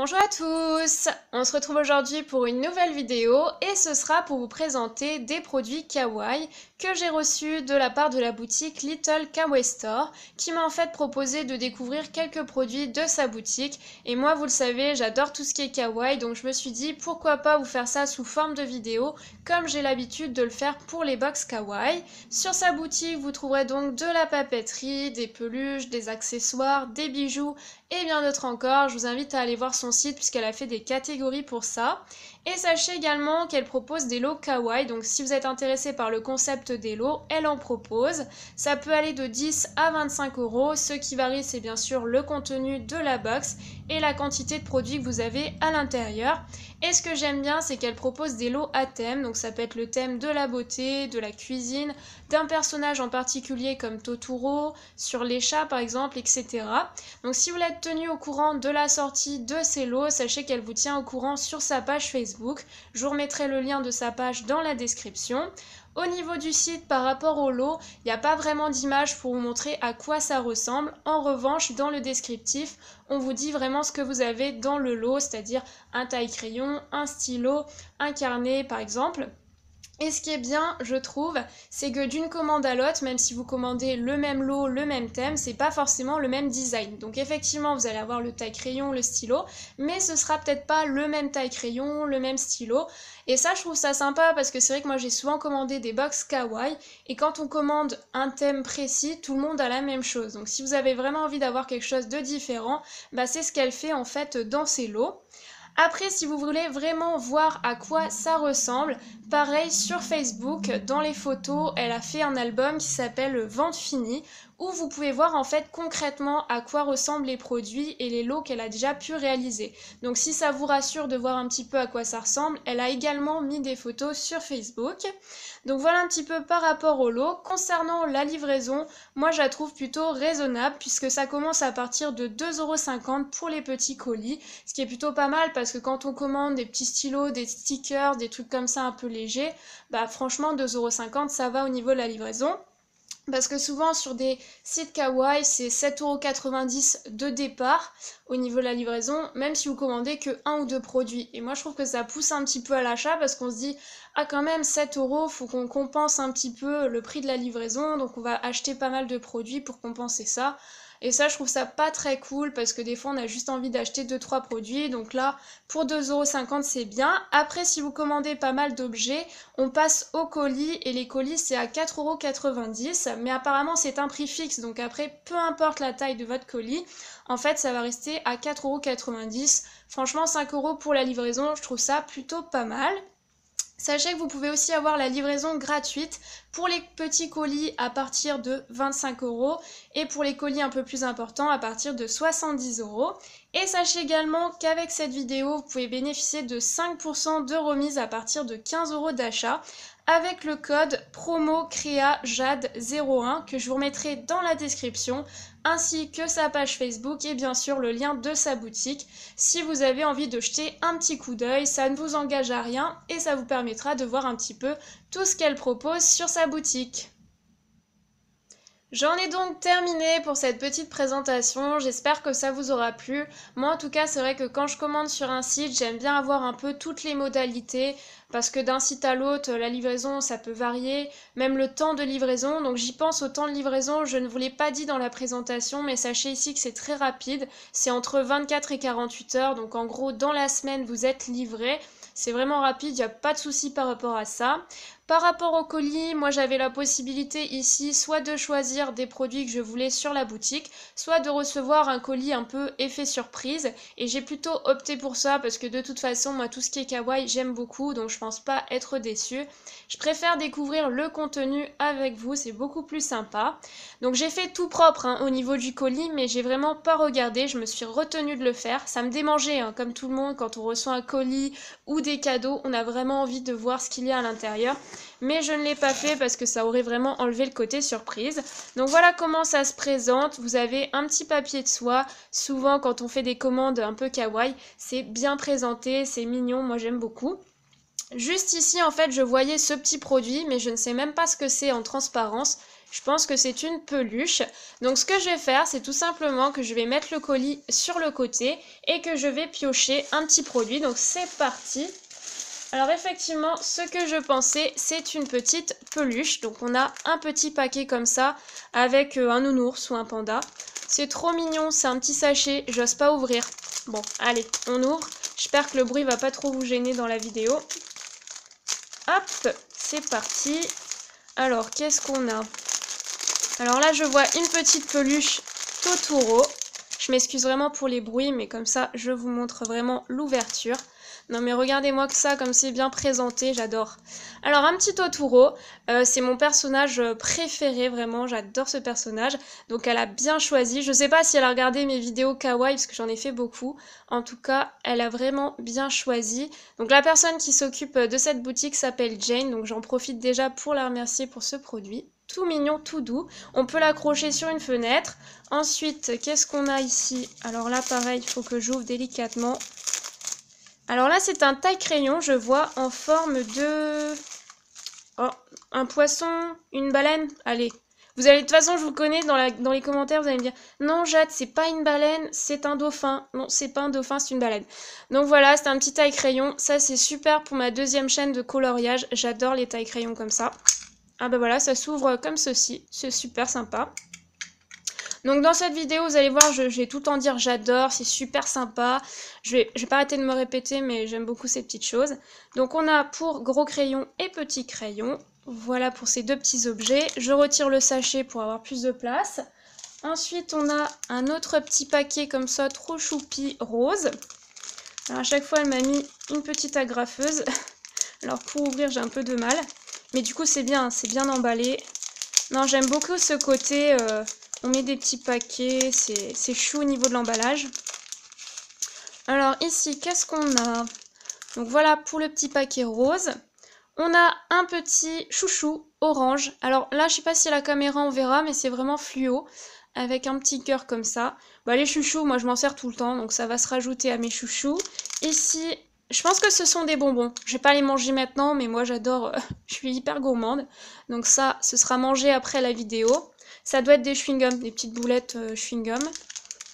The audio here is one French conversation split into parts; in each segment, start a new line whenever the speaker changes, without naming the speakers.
Bonjour à tous! On se retrouve aujourd'hui pour une nouvelle vidéo et ce sera pour vous présenter des produits kawaii que j'ai reçus de la part de la boutique Little Kawaii Store qui m'a en fait proposé de découvrir quelques produits de sa boutique et moi vous le savez j'adore tout ce qui est kawaii donc je me suis dit pourquoi pas vous faire ça sous forme de vidéo comme j'ai l'habitude de le faire pour les box kawaii. Sur sa boutique vous trouverez donc de la papeterie, des peluches, des accessoires, des bijoux et bien d'autres encore. Je vous invite à aller voir son site puisqu'elle a fait des catégories pour ça. Et sachez également qu'elle propose des lots kawaii, donc si vous êtes intéressé par le concept des lots, elle en propose. Ça peut aller de 10 à 25 €. Ce qui varie, c'est bien sûr le contenu de la box et la quantité de produits que vous avez à l'intérieur. Et ce que j'aime bien, c'est qu'elle propose des lots à thème, donc ça peut être le thème de la beauté, de la cuisine, d'un personnage en particulier comme Totoro, sur les chats par exemple, etc. Donc si vous voulez être tenu au courant de la sortie de ces lots, sachez qu'elle vous tient au courant sur sa page Facebook. Je vous remettrai le lien de sa page dans la description. Au niveau du site, par rapport au lot, il n'y a pas vraiment d'image pour vous montrer à quoi ça ressemble. En revanche, dans le descriptif, on vous dit vraiment ce que vous avez dans le lot, c'est-à-dire un taille-crayon, un stylo, un carnet par exemple. Et ce qui est bien, je trouve, c'est que d'une commande à l'autre, même si vous commandez le même lot, le même thème, c'est pas forcément le même design. Donc effectivement, vous allez avoir le taille-crayon, le stylo, mais ce sera peut-être pas le même taille-crayon, le même stylo. Et ça, je trouve ça sympa parce que c'est vrai que moi j'ai souvent commandé des box kawaii et quand on commande un thème précis, tout le monde a la même chose. Donc si vous avez vraiment envie d'avoir quelque chose de différent, bah c'est ce qu'elle fait en fait dans ses lots. Après, si vous voulez vraiment voir à quoi ça ressemble, pareil sur Facebook, dans les photos, elle a fait un album qui s'appelle Vente finie, où vous pouvez voir en fait concrètement à quoi ressemblent les produits et les lots qu'elle a déjà pu réaliser. Donc si ça vous rassure de voir un petit peu à quoi ça ressemble, elle a également mis des photos sur Facebook. Donc voilà un petit peu par rapport au lot. Concernant la livraison, moi je la trouve plutôt raisonnable puisque ça commence à partir de 2,50 € pour les petits colis, ce qui est plutôt pas mal parce que quand on commande des petits stylos, des stickers, des trucs comme ça un peu légers, bah franchement 2,50 € ça va au niveau de la livraison. Parce que souvent sur des sites kawaii, c'est 7,90 € de départ au niveau de la livraison, même si vous commandez que un ou deux produits. Et moi je trouve que ça pousse un petit peu à l'achat parce qu'on se dit ah quand même 7 €, faut qu'on compense un petit peu le prix de la livraison, donc on va acheter pas mal de produits pour compenser ça. Et ça, je trouve ça pas très cool parce que des fois, on a juste envie d'acheter 2-3 produits. Donc là, pour 2,50 €, c'est bien. Après, si vous commandez pas mal d'objets, on passe aux colis. Et les colis, c'est à 4,90 €. Mais apparemment, c'est un prix fixe. Donc après, peu importe la taille de votre colis, en fait, ça va rester à 4,90 €. Franchement, 5 € pour la livraison, je trouve ça plutôt pas mal. Sachez que vous pouvez aussi avoir la livraison gratuite pour les petits colis à partir de 25 € et pour les colis un peu plus importants à partir de 70 €. Et sachez également qu'avec cette vidéo, vous pouvez bénéficier de 5% de remise à partir de 15 € d'achat avec le code promo CREAJADE01 que je vous remettrai dans la description, ainsi que sa page Facebook et bien sûr le lien de sa boutique. Si vous avez envie de jeter un petit coup d'œil, ça ne vous engage à rien et ça vous permettra de voir un petit peu tout ce qu'elle propose sur sa boutique. J'en ai donc terminé pour cette petite présentation, j'espère que ça vous aura plu. Moi en tout cas c'est vrai que quand je commande sur un site, j'aime bien avoir un peu toutes les modalités parce que d'un site à l'autre, la livraison ça peut varier, même le temps de livraison. Donc j'y pense au temps de livraison, je ne vous l'ai pas dit dans la présentation mais sachez ici que c'est très rapide, c'est entre 24 et 48 heures, donc en gros dans la semaine vous êtes livré. C'est vraiment rapide, il n'y a pas de souci par rapport à ça. Par rapport au colis, moi j'avais la possibilité ici soit de choisir des produits que je voulais sur la boutique, soit de recevoir un colis un peu effet surprise. Et j'ai plutôt opté pour ça parce que de toute façon, moi tout ce qui est kawaii, j'aime beaucoup, donc je pense pas être déçue. Je préfère découvrir le contenu avec vous, c'est beaucoup plus sympa. Donc j'ai fait tout propre au niveau du colis, mais j'ai vraiment pas regardé, je me suis retenue de le faire. Ça me démangeait, comme tout le monde, quand on reçoit un colis ou des cadeaux, on a vraiment envie de voir ce qu'il y a à l'intérieur. Mais je ne l'ai pas fait parce que ça aurait vraiment enlevé le côté surprise. Donc voilà comment ça se présente. Vous avez un petit papier de soie. Souvent quand on fait des commandes un peu kawaii, c'est bien présenté, c'est mignon, moi j'aime beaucoup. Juste ici en fait je voyais ce petit produit mais je ne sais même pas ce que c'est en transparence. Je pense que c'est une peluche. Donc ce que je vais faire, c'est tout simplement que je vais mettre le colis sur le côté et que je vais piocher un petit produit. Donc c'est parti. Alors effectivement, ce que je pensais, c'est une petite peluche. Donc on a un petit paquet comme ça avec un nounours ou un panda. C'est trop mignon, c'est un petit sachet, j'ose pas ouvrir. Bon, allez, on ouvre. J'espère que le bruit va pas trop vous gêner dans la vidéo. Hop, c'est parti. Alors, qu'est-ce qu'on a? Alors là, je vois une petite peluche Totoro. Je m'excuse vraiment pour les bruits, mais comme ça, je vous montre vraiment l'ouverture. Non mais regardez-moi que ça, comme c'est bien présenté, j'adore. Alors un petit Totoro, c'est mon personnage préféré, vraiment, j'adore ce personnage. Donc elle a bien choisi, je sais pas si elle a regardé mes vidéos kawaii, parce que j'en ai fait beaucoup. En tout cas, elle a vraiment bien choisi. Donc la personne qui s'occupe de cette boutique s'appelle Jane, donc j'en profite déjà pour la remercier pour ce produit. Tout mignon, tout doux. On peut l'accrocher sur une fenêtre. Ensuite, qu'est-ce qu'on a ici? Alors là, pareil, il faut que j'ouvre délicatement. Alors là, c'est un taille-crayon, je vois, en forme de... Oh, un poisson, une baleine. Allez, vous allez, de toute façon, je vous connais, dans les commentaires, vous allez me dire « Non, Jade, c'est pas une baleine, c'est un dauphin. » Non, c'est pas un dauphin, c'est une baleine. Donc voilà, c'est un petit taille-crayon. Ça, c'est super pour ma deuxième chaîne de coloriage. J'adore les taille-crayons comme ça. Ah bah voilà, ça s'ouvre comme ceci. C'est super sympa. Donc dans cette vidéo, vous allez voir, je vais tout le temps dire j'adore, c'est super sympa. Je vais pas arrêter de me répéter, mais j'aime beaucoup ces petites choses. Donc on a pour gros crayon et petit crayon. Voilà pour ces deux petits objets. Je retire le sachet pour avoir plus de place. Ensuite, on a un autre petit paquet comme ça, trop choupi, rose. Alors à chaque fois, elle m'a mis une petite agrafeuse. Alors pour ouvrir, j'ai un peu de mal. Mais du coup, c'est bien emballé. Non, j'aime beaucoup ce côté... on met des petits paquets, c'est chou au niveau de l'emballage. Alors ici, qu'est-ce qu'on a? Donc voilà pour le petit paquet rose. On a un petit chouchou orange. Alors là, je sais pas si à la caméra on verra, mais c'est vraiment fluo. Avec un petit cœur comme ça. Bah, les chouchous, moi je m'en sers tout le temps, donc ça va se rajouter à mes chouchous. Ici, je pense que ce sont des bonbons. Je vais pas les manger maintenant, mais moi j'adore, je suis hyper gourmande. Donc ça, ce sera mangé après la vidéo. Ça doit être des chewing-gums, des petites boulettes chewing-gum.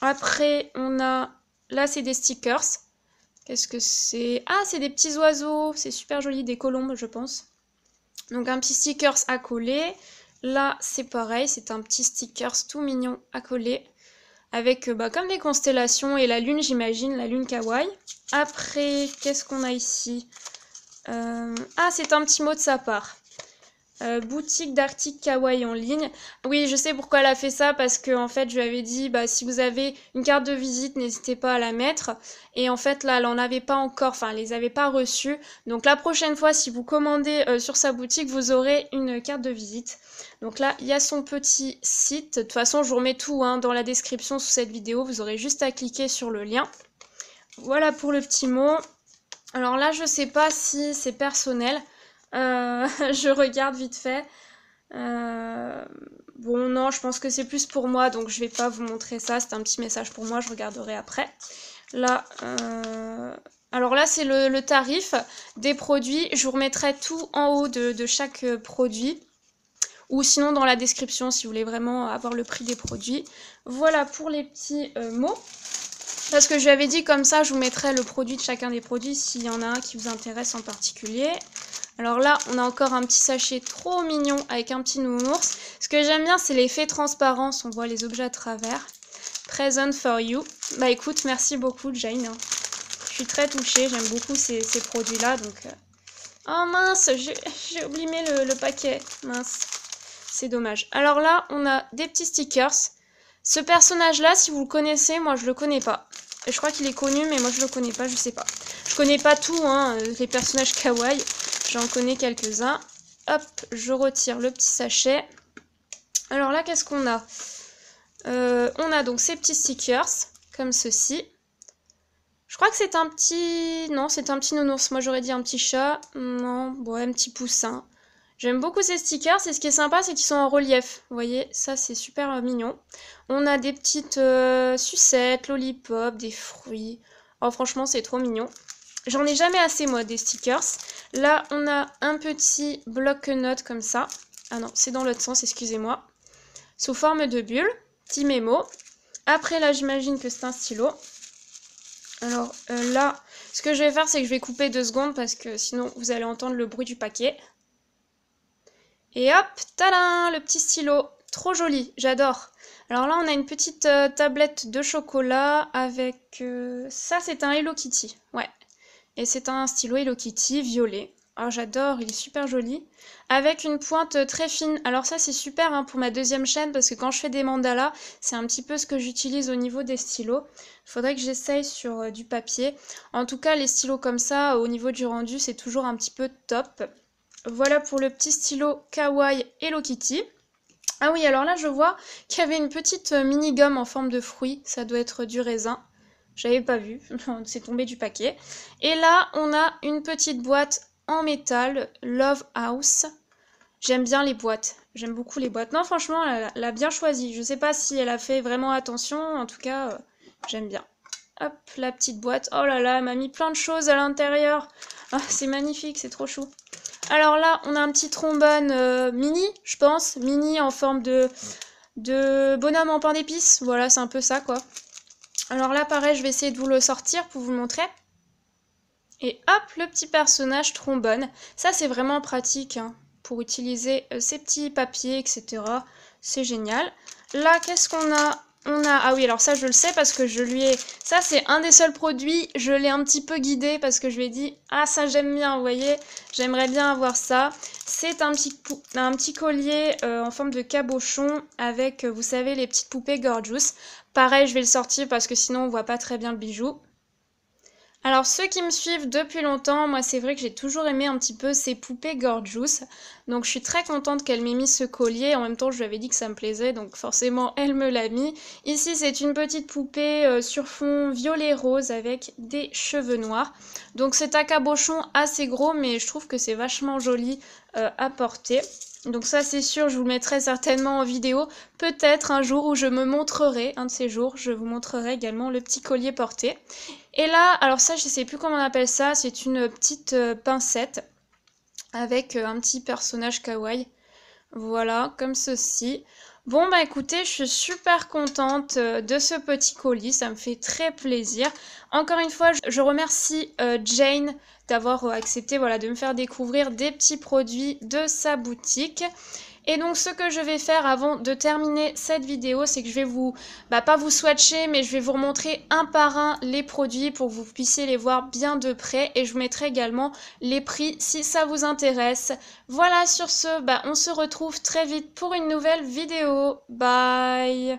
Après, on a... Là, c'est des stickers. Qu'est-ce que c'est? Ah, c'est des petits oiseaux. C'est super joli, des colombes, je pense. Donc, un petit stickers à coller. Là, c'est pareil. C'est un petit stickers tout mignon à coller. Avec, comme des constellations et la lune, j'imagine. La lune kawaii. Après, qu'est-ce qu'on a ici? Ah, c'est un petit mot de sa part. Boutique d'Arctic Kawaii en ligne. Oui, je sais pourquoi elle a fait ça, parce que en fait, je lui avais dit, bah, si vous avez une carte de visite, n'hésitez pas à la mettre. Et en fait, là, elle en avait pas encore, enfin, elle les avait pas reçues. Donc la prochaine fois, si vous commandez sur sa boutique, vous aurez une carte de visite. Donc là, il y a son petit site. De toute façon, je vous remets tout dans la description sous cette vidéo. Vous aurez juste à cliquer sur le lien. Voilà pour le petit mot. Alors là, je sais pas si c'est personnel. Je regarde vite fait. Bon, non, je pense que c'est plus pour moi, donc je vais pas vous montrer ça. C'est un petit message pour moi, je regarderai après. Là, alors là, c'est le tarif des produits. Je vous remettrai tout en haut de chaque produit. Ou sinon dans la description si vous voulez vraiment avoir le prix des produits. Voilà pour les petits mots. Parce que je lui avais dit comme ça, je vous mettrai le produit de chacun des produits s'il y en a un qui vous intéresse en particulier. Alors là, on a encore un petit sachet trop mignon avec un petit nounours. Ce que j'aime bien, c'est l'effet transparence. On voit les objets à travers. Present for you. Bah écoute, merci beaucoup Jane. Je suis très touchée, j'aime beaucoup ces produits-là. Donc, oh mince, j'ai oublié le paquet. Mince, c'est dommage. Alors là, on a des petits stickers. Ce personnage-là, si vous le connaissez, moi je le connais pas. Je crois qu'il est connu, mais moi je le connais pas, je sais pas. Je connais pas tout, les personnages kawaii. J'en connais quelques-uns. Hop, je retire le petit sachet. Alors là, qu'est-ce qu'on a? On a donc ces petits stickers, comme ceci. Je crois que c'est un petit... Non, c'est un petit nounours. Moi, j'aurais dit un petit chat. Non, bon, un petit poussin. J'aime beaucoup ces stickers. Et ce qui est sympa, c'est qu'ils sont en relief. Vous voyez, ça, c'est super mignon. On a des petites sucettes, lollipops, des fruits. Oh, franchement, c'est trop mignon. J'en ai jamais assez, moi, des stickers. Là, on a un petit bloc-notes comme ça. Ah non, c'est dans l'autre sens, excusez-moi. Sous forme de bulle, petit mémo. Après là, j'imagine que c'est un stylo. Alors là, ce que je vais faire, c'est que je vais couper 2 secondes parce que sinon vous allez entendre le bruit du paquet. Et hop, tadam, le petit stylo. Trop joli, j'adore. Alors là, on a une petite tablette de chocolat avec... ça, c'est un Hello Kitty, ouais. Et c'est un stylo Hello Kitty violet. Alors j'adore, il est super joli. Avec une pointe très fine. Alors ça, c'est super hein, pour ma deuxième chaîne parce que quand je fais des mandalas, c'est un petit peu ce que j'utilise au niveau des stylos. Il faudrait que j'essaye sur du papier. En tout cas, les stylos comme ça, au niveau du rendu, c'est toujours un petit peu top. Voilà pour le petit stylo Kawaii Hello Kitty. Ah oui, alors là, je vois qu'il y avait une petite mini-gomme en forme de fruit. Ça doit être du raisin. J'avais pas vu, c'est tombé du paquet. Et là, on a une petite boîte en métal, Love House. J'aime bien les boîtes, j'aime beaucoup les boîtes. Non, franchement, elle a bien choisi. Je sais pas si elle a fait vraiment attention, en tout cas, j'aime bien. Hop, la petite boîte. Oh là là, elle m'a mis plein de choses à l'intérieur. Ah, c'est magnifique, c'est trop chou. Alors là, on a un petit trombone mini, je pense. Mini en forme de bonhomme en pain d'épices. Voilà, c'est un peu ça, quoi. Alors là, pareil, je vais essayer de vous le sortir pour vous le montrer. Et hop, le petit personnage trombone. Ça, c'est vraiment pratique hein, pour utiliser ces petits papiers, etc. C'est génial. Là, qu'est-ce qu'on a? Ah oui, alors ça, je le sais parce que je lui ai... Ça, c'est un des seuls produits, je l'ai un petit peu guidé parce que je lui ai dit « Ah, ça, j'aime bien, vous voyez, j'aimerais bien avoir ça. » C'est un petit collier en forme de cabochon avec, vous savez, les petites poupées Gorgeous. Pareil, je vais le sortir parce que sinon, on voit pas très bien le bijou. Alors ceux qui me suivent depuis longtemps, moi c'est vrai que j'ai toujours aimé un petit peu ces poupées Gorgeous. Donc je suis très contente qu'elle m'ait mis ce collier. En même temps je lui avais dit que ça me plaisait, donc forcément elle me l'a mis. Ici c'est une petite poupée sur fond violet rose avec des cheveux noirs. Donc c'est un cabochon assez gros mais je trouve que c'est vachement joli à porter. Donc ça c'est sûr, je vous le mettrai certainement en vidéo. Peut-être un jour où je me montrerai, un de ces jours, je vous montrerai également le petit collier porté. Et là, alors ça je sais plus comment on appelle ça, c'est une petite pincette avec un petit personnage kawaii. Voilà, comme ceci. Bon bah écoutez, je suis super contente de ce petit colis, ça me fait très plaisir. Encore une fois, je remercie Jane d'avoir accepté voilà, de me faire découvrir des petits produits de sa boutique. Et donc ce que je vais faire avant de terminer cette vidéo, c'est que je vais vous, pas vous swatcher, mais je vais vous remontrer un par un les produits pour que vous puissiez les voir bien de près. Et je vous mettrai également les prix si ça vous intéresse. Voilà, sur ce, on se retrouve très vite pour une nouvelle vidéo. Bye!